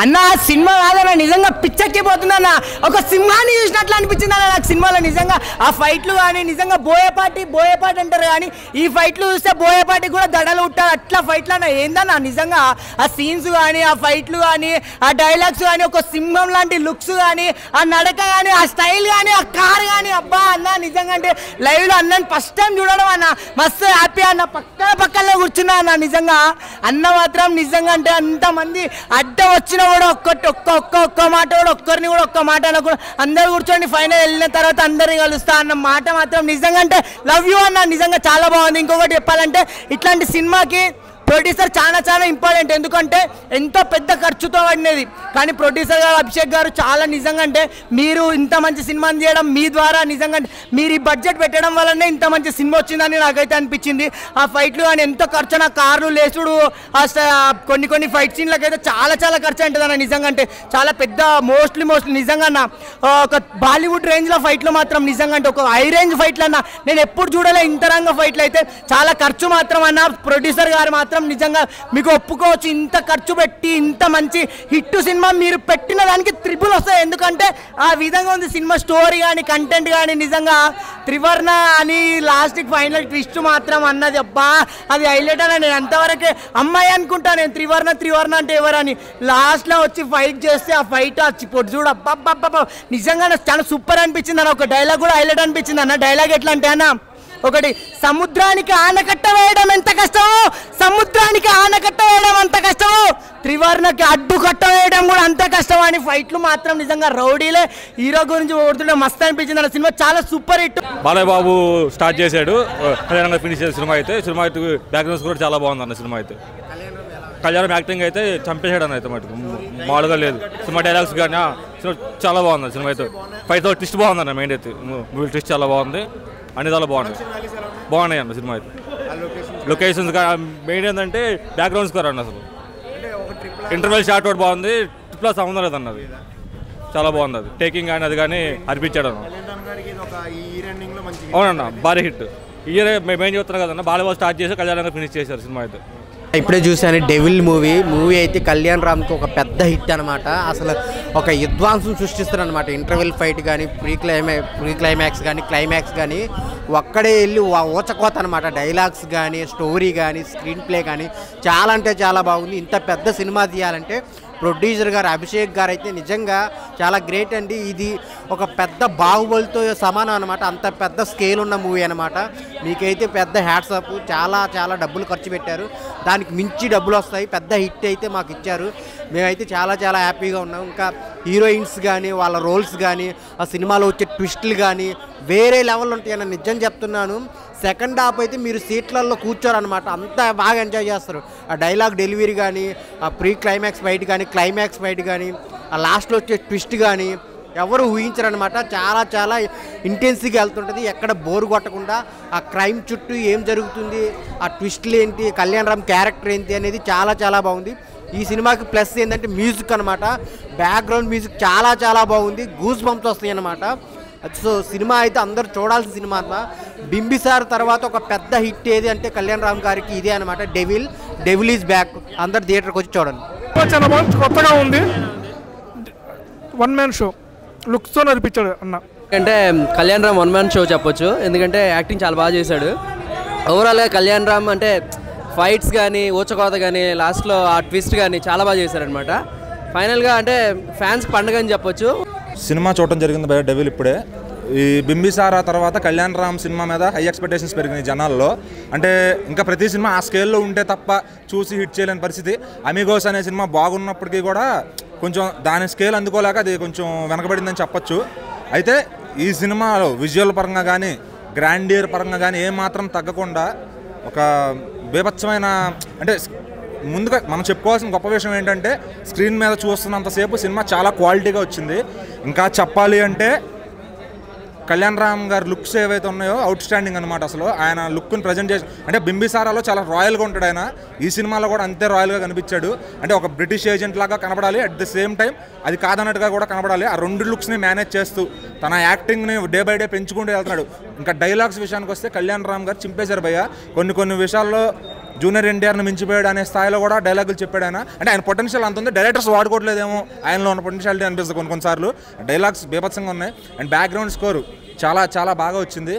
అన్న సినిమా కాదన్న నిజంగా పిచ్చెక్కిపోతుందన్న ఒక సింహాన్ని చూసినట్లు అనిపించింది అన్న నాకు సినిమాలో నిజంగా ఆ ఫైట్లు కానీ నిజంగా బోయపాటి అంటారు కానీ ఈ ఫైట్లు చూస్తే బోయపాటి కూడా దడలు ఉంటారు అట్లా ఫైట్లు అన్న ఏందన్న నిజంగా ఆ సీన్స్ కానీ ఆ ఫైట్లు కానీ ఆ డైలాగ్స్ కానీ ఒక సింహం లాంటి లుక్స్ కానీ ఆ నడక కానీ ఆ స్టైల్ కానీ ఆ కార్ కానీ అబ్బా అన్న నిజంగా అంటే లైవ్లో అన్నని ఫస్ట్ టైం చూడడం అన్న మస్తు హ్యాపీ అన్న పక్కనే కూర్చున్నా అన్న నిజంగా అన్న మాత్రం నిజంగా అంటే అంతమంది అడ్డం వచ్చినా కూడా ఒక్క మాట కూడా ఒక్కరిని కూడా ఒక్క మాట అనకుండా అందరు కూర్చోండి ఫైనల్ వెళ్ళిన తర్వాత అందరిని కలుస్తా అన్న మాట మాత్రం నిజంగా అంటే లవ్ యూ అన్న నిజంగా చాలా బాగుంది. ఇంకొకటి చెప్పాలంటే ఇట్లాంటి సినిమాకి ప్రొడ్యూసర్ చాలా ఇంపార్టెంట్ ఎందుకంటే ఎంతో పెద్ద ఖర్చుతో పడినది కానీ ప్రొడ్యూసర్ గారు అభిషేక్ గారు చాలా నిజంగా అంటే మీరు ఇంత మంచి సినిమాని చేయడం మీ ద్వారా నిజంగా మీరు ఈ బడ్జెట్ పెట్టడం వల్లనే ఇంత మంచి సినిమా వచ్చిందని నాకైతే అనిపించింది. ఆ ఫైట్లు కానీ ఎంతో ఖర్చు నా కార్లు లేచుడు కొన్ని ఫైట్ సీన్లకు అయితే చాలా ఖర్చు ఉంటుంది అన్న నిజంగా అంటే చాలా పెద్ద మోస్ట్లీ నిజంగా ఒక బాలీవుడ్ రేంజ్లో ఫైట్లు మాత్రం నిజంగా అంటే ఒక హై రేంజ్ ఫైట్లు అన్న నేను ఎప్పుడు చూడలే ఇంత రంగ ఫైట్లు అయితే చాలా ఖర్చు మాత్రం అన్న ప్రొడ్యూసర్ గారు మాత్రం నిజంగా మీకు ఒప్పుకోవచ్చు ఇంత ఖర్చు పెట్టి ఇంత మంచి హిట్ సినిమా మీరు పెట్టిన దానికి త్రిబుల్ వస్తాయి ఎందుకంటే ఆ విధంగా ఉంది సినిమా స్టోరీ కానీ కంటెంట్ కానీ నిజంగా త్రివర్ణ అని లాస్ట్కి ఫైనల్ ట్విస్ట్ మాత్రం అన్నది అబ్బా అది హైలైట్ అని నేను అంతవరకే అమ్మాయి అనుకుంటా నేను త్రివర్ణ అంటే ఎవరని లాస్ట్లో వచ్చి ఫైట్ చేస్తే ఆ ఫైట్ పొట్టు చూడు అబ్బా నిజంగా చాలా సూపర్ అనిపించింది అన్న ఒక డైలాగ్ కూడా హైలైట్ అనిపించింది అన్న డైలాగ్ ఎట్లా అంటే అన్న ఒకటి సముద్రానికి ఆనకట్ట వేయడం ఎంత కష్టమో సముద్రానికి ఆనకట్ట వేయడం అంత కష్టమో త్రివర్ణకి అడ్డు కట్ట వేయడం కూడా అంత కష్టం అని ఫైట్లు మాత్రం నిజంగా రౌడీలే హీరో గురించి ఓడుతుంటే మస్తు అనిపించింది అన్న సినిమా చాలా super hit. Balayya Babu start చేశాడు ఫినిష్ చేసే సినిమా అయితే బ్యాక్గ్రౌండ్స్ కూడా చాలా బాగుంది అన్న సినిమా అయితే కళ్యాణం యాక్టింగ్ అయితే చంపేశాడు అన్న అయితే మటుకు మామూలుగా లేదు సినిమా డైలాగ్స్ కానీ సినిమా చాలా బాగుంది సినిమా అయితే ఫైట్ ట్విస్ట్ బాగుంది అన్న మెయిన్ అయితే మూవీ ట్విస్ట్ చాలా బాగుంది అన్ని చాలా బాగున్నాయి అన్న సినిమా అయితే లొకేషన్స్ మెయిన్ ఏంటంటే బ్యాక్గ్రౌండ్స్ కూడా అన్న అసలు ఇంటర్వెల్ షాట్ ఒకటి బాగుంది ట్రిప్లో సంబంధం లేదన్న అది చాలా బాగుంది అది టేకింగ్ కానీ అది కానీ అనిపించాడు అన్న అవునన్న భారీ హిట్ ఇయర్ మేము చెప్తున్నాం కదన్న బాలయ్య స్టార్ట్ చేసి కళ్యాణంగా ఫినిష్ చేశారు సినిమా అయితే ఇప్పుడే చూసాను డెవిల్ మూవీ అయితే కళ్యాణ్ రామ్కి ఒక పెద్ద హిట్ అనమాట అసలు ఒక విధ్వంసం సృష్టిస్తారు అనమాట ఇంటర్వెల్ ఫైట్ కానీ ప్రీ క్లైమాక్స్ కానీ క్లైమాక్స్ కానీ ఒక్కడే వెళ్ళి ఊచకోత అనమాట డైలాగ్స్ కానీ స్టోరీ కానీ స్క్రీన్ ప్లే కానీ చాలా అంటే చాలా బాగుంది. ఇంత పెద్ద సినిమా తీయాలంటే ప్రొడ్యూసర్ గారు అభిషేక్ గారు అయితే నిజంగా చాలా గ్రేట్ అండి. ఇది ఒక పెద్ద బాహుబలితో సమానం అనమాట అంత పెద్ద స్కేల్ ఉన్న మూవీ అనమాట. మీకైతే పెద్ద హ్యాట్స్ ఆఫ్ చాలా డబ్బులు ఖర్చు పెట్టారు దానికి మించి డబ్బులు వస్తాయి పెద్ద హిట్ అయితే మాకు ఇచ్చారు మేమైతే చాలా హ్యాపీగా ఉన్నాం. ఇంకా హీరోయిన్స్ కానీ వాళ్ళ రోల్స్ కానీ ఆ సినిమాలో వచ్చే ట్విస్టులు కానీ వేరే లెవెల్ ఉంటాయని నిజం చెప్తున్నాను. సెకండ్ హాఫ్ అయితే మీరు సీట్లలో కూర్చోరనమాట అంత బాగా ఎంజాయ్ చేస్తారు. ఆ డైలాగ్ డెలివరీ కానీ ఆ ప్రీ క్లైమాక్స్ ఫైట్ కానీ క్లైమాక్స్ ఫైట్ కానీ ఆ లాస్ట్లో వచ్చే ట్విస్ట్ కానీ ఎవరు ఊహించరనమాట. చాలా ఇంటెన్స్గా వెళ్తుంటుంది ఎక్కడ బోరు కొట్టకుండా ఆ క్రైమ్ చుట్టూ ఏం జరుగుతుంది ఆ ట్విస్ట్లు ఏంటి కళ్యాణ్ రామ్ క్యారెక్టర్ ఏంటి అనేది చాలా బాగుంది. ఈ సినిమాకి ప్లస్ ఏంటంటే మ్యూజిక్ అనమాట బ్యాక్గ్రౌండ్ మ్యూజిక్ చాలా బాగుంది గూస్ బంప్స్ వస్తాయి అన్నమాట. సో సినిమా అయితే అందరూ చూడాల్సిన సినిమా అన్నమాట. బింబిసార్ తర్వాత ఒక పెద్ద హిట్ ఏది అంటే కళ్యాణ్ రామ్ గారికి ఇదే అనమాట డెవిల్ ఈజ్ బ్యాక్ అందరు థియేటర్కి వచ్చి చూడండి. చాలా బాగుంది కొత్తగా ఉంది వన్ మ్యాన్ షో లుక్స్తో నడిపించాడు అన్న అంటే Kalyan Ram one man show చెప్పొచ్చు ఎందుకంటే యాక్టింగ్ చాలా బాగా చేశాడు. ఓవరాల్గా కళ్యాణ్ రామ్ అంటే ఫైట్స్ కానీ ఊచకోత కానీ లాస్ట్లో ఆ ట్విస్ట్ కానీ చాలా బాగా చేశారనమాట. ఫైనల్గా అంటే ఫ్యాన్స్కి పండుగ అని చెప్పొచ్చు. సినిమా చూడటం జరిగింది బయట డెవిల్ ఇప్పుడే ఈ బింబిసారా తర్వాత కళ్యాణ్ రామ్ సినిమా మీద హై ఎక్స్పెక్టేషన్స్ పెరిగినాయి జనాల్లో. అంటే ఇంకా ప్రతి సినిమా ఆ స్కేల్లో ఉంటే తప్ప చూసి హిట్ చేయలేని పరిస్థితి. అమిగోస్ అనే సినిమా బాగున్నప్పటికీ కూడా కొంచెం దాని స్కేల్ అందుకోలేక అది కొంచెం వెనకబడిందని చెప్పొచ్చు. అయితే ఈ సినిమాలో విజువల్ పరంగా కానీ గ్రాండియర్ పరంగా కానీ ఏమాత్రం తగ్గకుండా ఒక బీభత్సమైన అంటే ముందుగా మనం చెప్పుకోవాల్సిన గొప్ప విషయం ఏంటంటే స్క్రీన్ మీద చూస్తున్నంతసేపు సినిమా చాలా క్వాలిటీగా వచ్చింది. ఇంకా చెప్పాలి అంటే కళ్యాణ్ రామ్ గారి లుక్స్ ఏవైతే ఉన్నాయో అవుట్ స్టాండింగ్ అనమాట. అసలు ఆయన లుక్ని ప్రజెంట్ చేసి అంటే బింబిసారాలో చాలా రాయల్గా ఉంటాడు ఆయన ఈ సినిమాలో కూడా అంతే రాయల్గా కనిపించాడు. అంటే ఒక బ్రిటిష్ ఏజెంట్ లాగా కనబడాలి అట్ ద సేమ్ టైం అది కాదన్నట్టుగా కూడా కనబడాలి. ఆ రెండు లుక్స్ని మేనేజ్ చేస్తూ తన యాక్టింగ్ని డే బై డే పెంచుకుంటూ వెళ్తున్నాడు. ఇంకా డైలాగ్స్ విషయానికి వస్తే కళ్యాణ్ రామ్ గారు చింపేశారు భయ్య. కొన్ని విషయాల్లో జూనియర్ ఎన్టీఆర్ని మించిపోయాడు అనే స్థాయిలో కూడా డైలాగులు చెప్పాడు ఆయన. అంటే ఆయన పొటెన్షియల్ అంత ఉంది, డైరెక్టర్స్ వాడుకోవట్లేదేమో ఆయనలో ఉన్న పొటెన్షియాలిటీ అనిపిస్తుంది కొన్నిసార్లు. డైలాగ్స్ బీభత్సంగా ఉన్నాయి. అండ్ బ్యాక్గ్రౌండ్ స్కోర్ చాలా చాలా బాగా వచ్చింది.